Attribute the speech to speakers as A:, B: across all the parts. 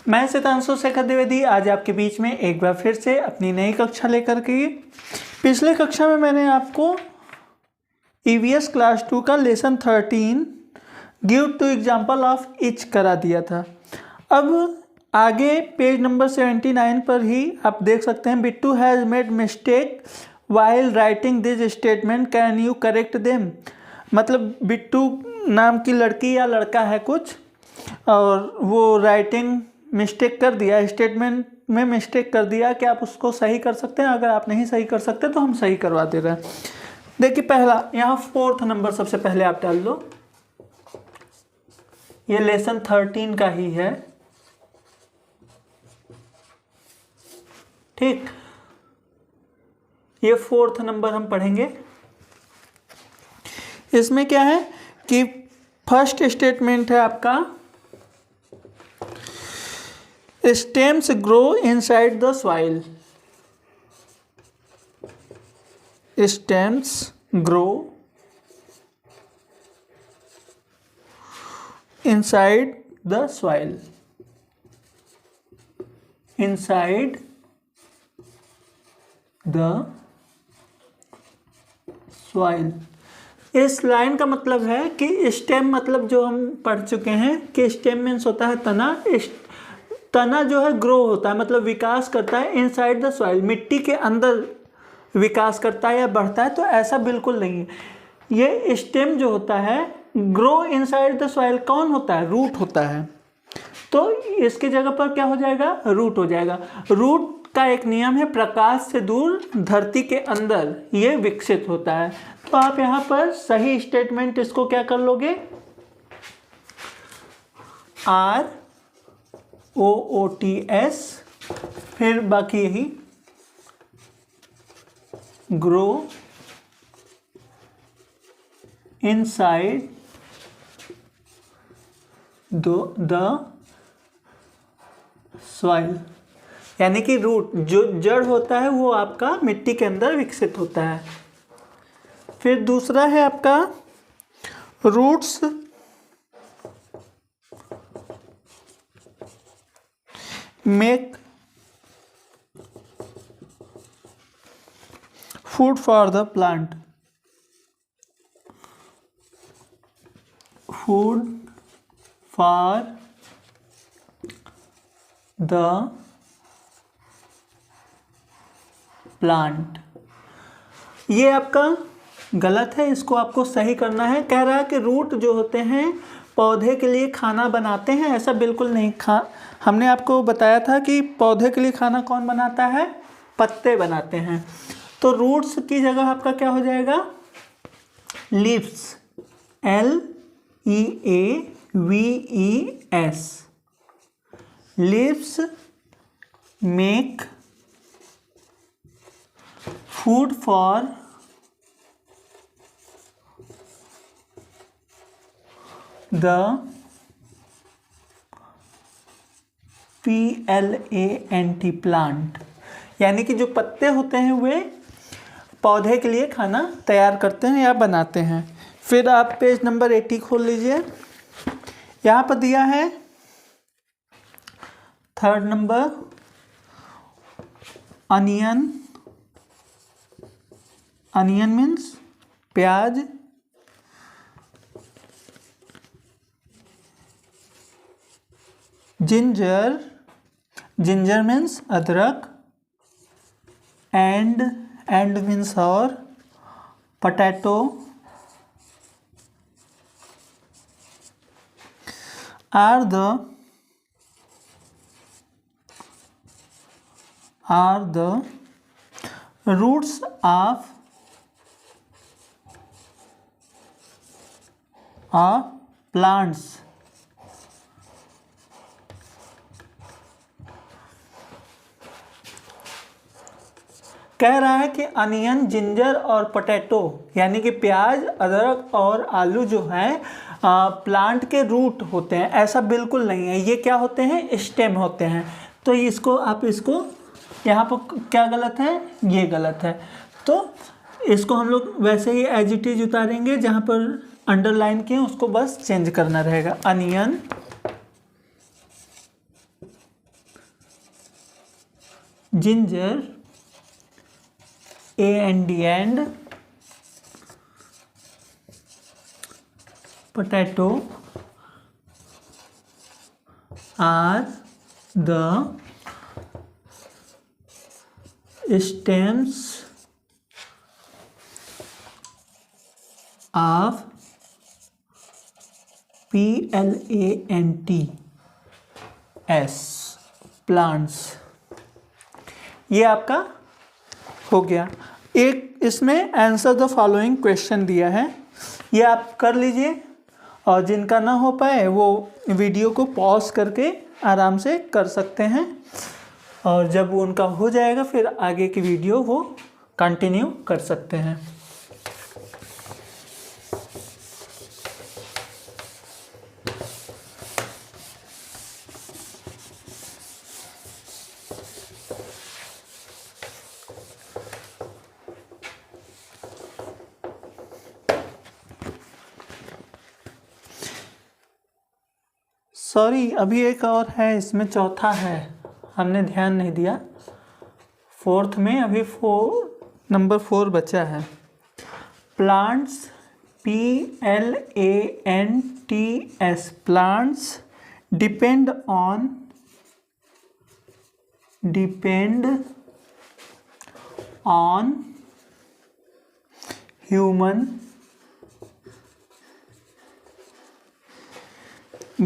A: मैं सितांशु शेखर द्विवेदी आज आपके बीच में एक बार फिर से अपनी नई कक्षा लेकर के। पिछले कक्षा में मैंने आपको ईवीएस क्लास 2 का lesson 13 give 2 example of each करा दिया था। अब आगे पेज नंबर 79 पर ही आप देख सकते हैं, Bittu has made mistake while writing this statement, can you correct them. मतलब बिट्टू नाम की लड़की या लड़का है कुछ, और वो राइटिंग मिस्टेक कर दिया, स्टेटमेंट में मिस्टेक कर दिया कि आप उसको सही कर सकते हैं। अगर आप नहीं सही कर सकते तो हम सही करवा दे रहे हैं। देखिए पहला यहाँ 4th नंबर सबसे पहले आप डाल दो, ये लेसन 13 का ही है, ठीक। ये 4th नंबर हम पढ़ेंगे। इसमें क्या है कि फर्स्ट स्टेटमेंट है आपका, stems grow inside the soil. Stems grow inside the soil. Inside the soil. इस लाइन का मतलब है कि स्टेम, मतलब जो हम पढ़ चुके हैं कि स्टेम मीन्स होता है तना। तना जो है ग्रो होता है, मतलब विकास करता है इनसाइड द सॉइल, मिट्टी के अंदर विकास करता है या बढ़ता है। तो ऐसा बिल्कुल नहीं है। ये स्टेम जो होता है ग्रो इनसाइड द सॉइल कौन होता है? रूट होता है। तो इसकी जगह पर क्या हो जाएगा? रूट हो जाएगा। रूट का एक नियम है, प्रकाश से दूर धरती के अंदर ये विकसित होता है। तो आप यहाँ पर सही स्टेटमेंट इसको क्या कर लोगे? ROOTS, फिर बाकी यही ग्रो इनसाइड द सॉइल, यानी कि रूट जो जड़ होता है वो आपका मिट्टी के अंदर विकसित होता है। फिर दूसरा है आपका roots make food for the plant. Food for the plant. ये आपका गलत है, इसको आपको सही करना है। कह रहा है कि रूट जो होते हैं पौधे के लिए खाना बनाते हैं, ऐसा बिल्कुल नहीं। हमने आपको बताया था कि पौधे के लिए खाना कौन बनाता है? पत्ते बनाते हैं। तो रूट्स की जगह आपका क्या हो जाएगा? Leaves, LEAVES। Leaves make food for the PLANT plant, यानी कि जो पत्ते होते हैं वे पौधे के लिए खाना तैयार करते हैं या बनाते हैं। फिर आप पेज नंबर 80 खोल लीजिए। यहाँ पर दिया है 3rd number, onion. Onion means प्याज। जिंजर, जिंजर मीन्स अदरक। एंड मीन्स और। Potato. are the roots of plants। कह रहा है कि अनियन, जिंजर और पोटैटो यानी कि प्याज, अदरक और आलू जो हैं प्लांट के रूट होते हैं। ऐसा बिल्कुल नहीं है, ये क्या होते हैं? स्टेम होते हैं। तो इसको आप इसको यहाँ पर क्या गलत है? ये गलत है। तो इसको हम लोग वैसे ही एज इट इज उतारेंगे, जहाँ पर अंडरलाइन किए उसको बस चेंज करना रहेगा। Onion ginger, and potato are the stems of plants, plants. ये आपका हो गया। एक इसमें आंसर द फॉलोइंग क्वेश्चन दिया है, ये आप कर लीजिए, और जिनका ना हो पाए वो वीडियो को पॉज करके आराम से कर सकते हैं, और जब वो उनका हो जाएगा फिर आगे की वीडियो वो कंटिन्यू कर सकते हैं। सॉरी, अभी एक और है, इसमें चौथा है, हमने ध्यान नहीं दिया। फोर्थ में अभी नंबर 4 बचा है। Plants, PLANTS, plants depend on human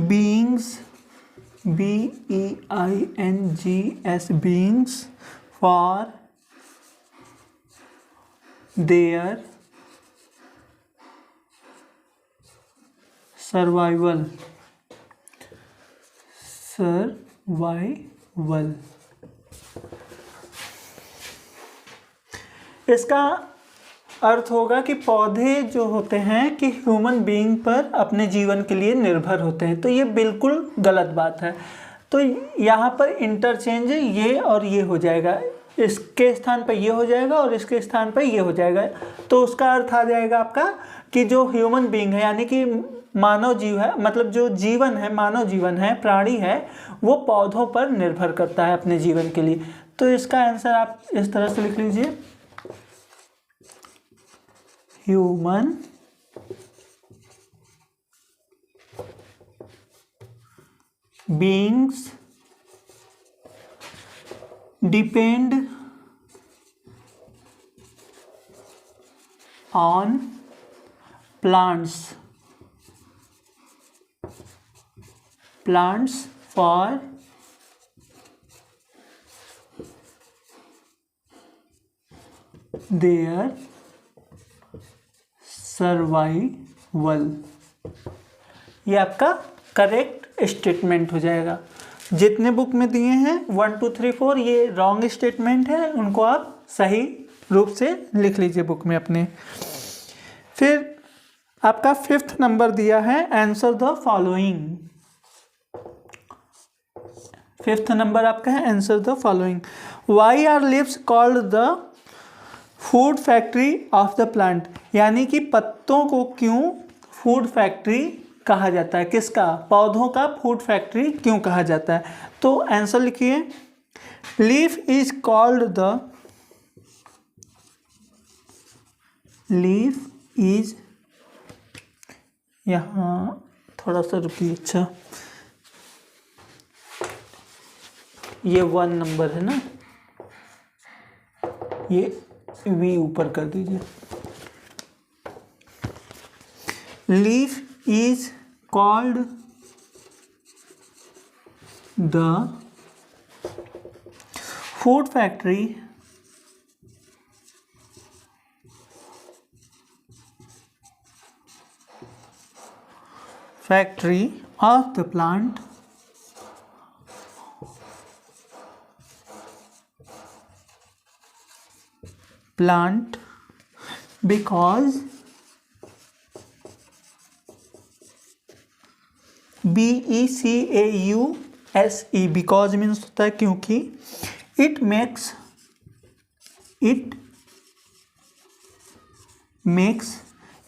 A: beings, BEINGS, beings for their survival। इसका अर्थ होगा कि पौधे जो होते हैं कि ह्यूमन बीइंग पर अपने जीवन के लिए निर्भर होते हैं, तो ये बिल्कुल गलत बात है। तो यहाँ पर इंटरचेंज ये और ये हो जाएगा, इसके स्थान पर ये हो जाएगा और इसके स्थान पर ये हो जाएगा, तो उसका अर्थ आ जाएगा आपका कि जो ह्यूमन बीइंग है, यानी कि मानव जीव है, मतलब जो जीवन है, मानव जीवन है, प्राणी है, वो पौधों पर निर्भर करता है अपने जीवन के लिए। तो इसका आंसर आप इस तरह से लिख लीजिए, human beings depend on plants for their survival. ये आपका करेक्ट स्टेटमेंट हो जाएगा। जितने बुक में दिए हैं 1 2 3 4 ये रॉन्ग स्टेटमेंट है, उनको आप सही रूप से लिख लीजिए बुक में अपने। फिर आपका 5th नंबर दिया है, answer the following. 5th number आपका है answer the following. Why are leaves called the food factory of the plant, यानी कि पत्तों को क्यों फूड फैक्ट्री कहा जाता है, किसका, पौधों का फूड फैक्ट्री क्यों कहा जाता है। तो आंसर लिखिए, leaf is called the leaf is, यहाँ थोड़ा सा रुकिए, अच्छा ये 1 नंबर है ना, ये V ऊपर कर दीजिए। Leaf is called the food factory of the plant because BECAUSE, because means होता है क्योंकि, it makes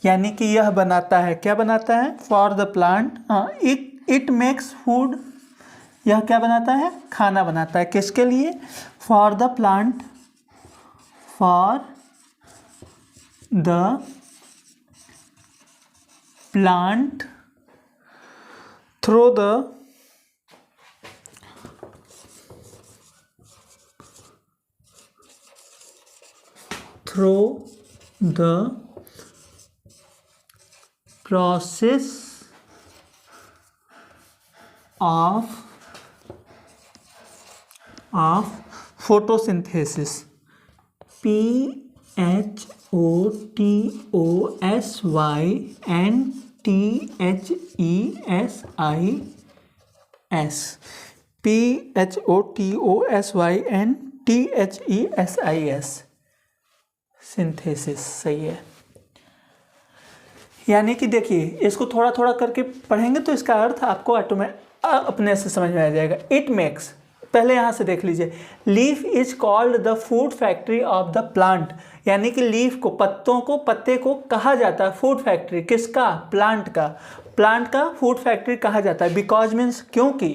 A: यानी कि यह बनाता है, क्या बनाता है, for the plant, it makes food यह क्या बनाता है? खाना बनाता है। किसके लिए? For the plant, for the plant through the process of photosynthesis, PHOTOSYNTHESIS, synthesis. सही है। यानी कि देखिए, इसको थोड़ा थोड़ा करके पढ़ेंगे तो इसका अर्थ आपको अपने से समझ में आ जाएगा। इट मेक्स, पहले यहाँ से देख लीजिए, leaf is called the food factory of the plant, यानी कि लीफ को, पत्ते को कहा जाता है फूड फैक्ट्री। किसका? प्लांट का फूड फैक्ट्री कहा जाता है। बिकॉज मीन्स क्योंकि,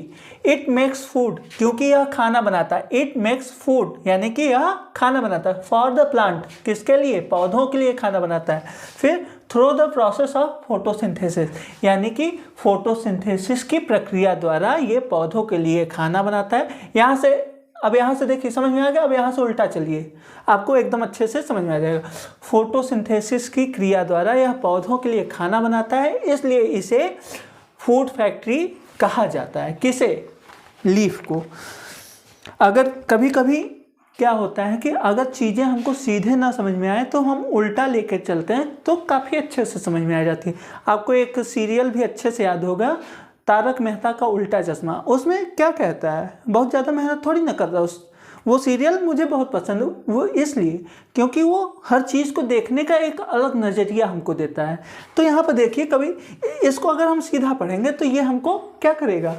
A: इट मेक्स फूड, क्योंकि यह खाना बनाता है। इट मेक्स फूड यानी कि यह खाना बनाता है। फॉर द प्लांट, किसके लिए? पौधों के लिए खाना बनाता है। फिर through the process of photosynthesis, यानी कि फोटोसिंथेसिस की प्रक्रिया द्वारा ये पौधों के लिए खाना बनाता है। यहाँ से देखिए, समझ में आ गया। अब यहाँ से उल्टा चलिए, आपको एकदम अच्छे से समझ में आ जाएगा। फोटोसिंथेसिस की क्रिया द्वारा यह पौधों के लिए खाना बनाता है, इसलिए इसे फूड फैक्ट्री कहा जाता है। किसे? लीफ को। अगर कभी कभी क्या होता है कि अगर चीज़ें हमको सीधे ना समझ में आए तो हम उल्टा लेकर चलते हैं तो काफ़ी अच्छे से समझ में आ जाती है। आपको एक सीरियल भी अच्छे से याद होगा, तारक मेहता का उल्टा चश्मा। उसमें क्या कहता है? बहुत ज़्यादा मेहनत थोड़ी ना कर रहा। वो सीरियल मुझे बहुत पसंद है, वो इसलिए क्योंकि वो हर चीज़ को देखने का एक अलग नज़रिया हमको देता है। तो यहाँ पर देखिए, कभी इसको अगर हम सीधा पढ़ेंगे तो ये हमको क्या करेगा?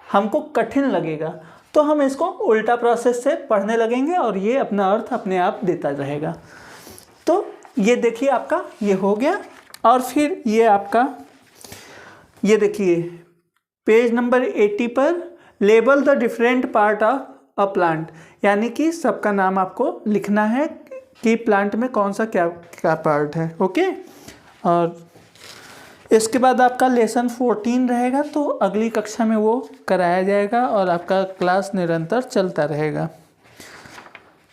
A: हमको कठिन लगेगा। तो हम इसको उल्टा प्रोसेस से पढ़ने लगेंगे और ये अपना अर्थ अपने आप देता रहेगा। तो ये देखिए, आपका ये हो गया। और फिर ये आपका, ये देखिए पेज नंबर 80 पर, label the different part of a plant, यानी कि सबका नाम आपको लिखना है कि प्लांट में कौन सा क्या पार्ट है। ओके। और इसके बाद आपका लेसन 14 रहेगा, तो अगली कक्षा में वो कराया जाएगा और आपका क्लास निरंतर चलता रहेगा।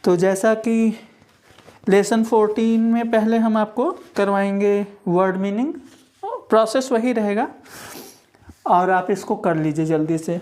A: तो जैसा कि लेसन 14 में पहले हम आपको करवाएंगे वर्ड मीनिंग, प्रोसेस वही रहेगा और आप इसको कर लीजिए जल्दी से।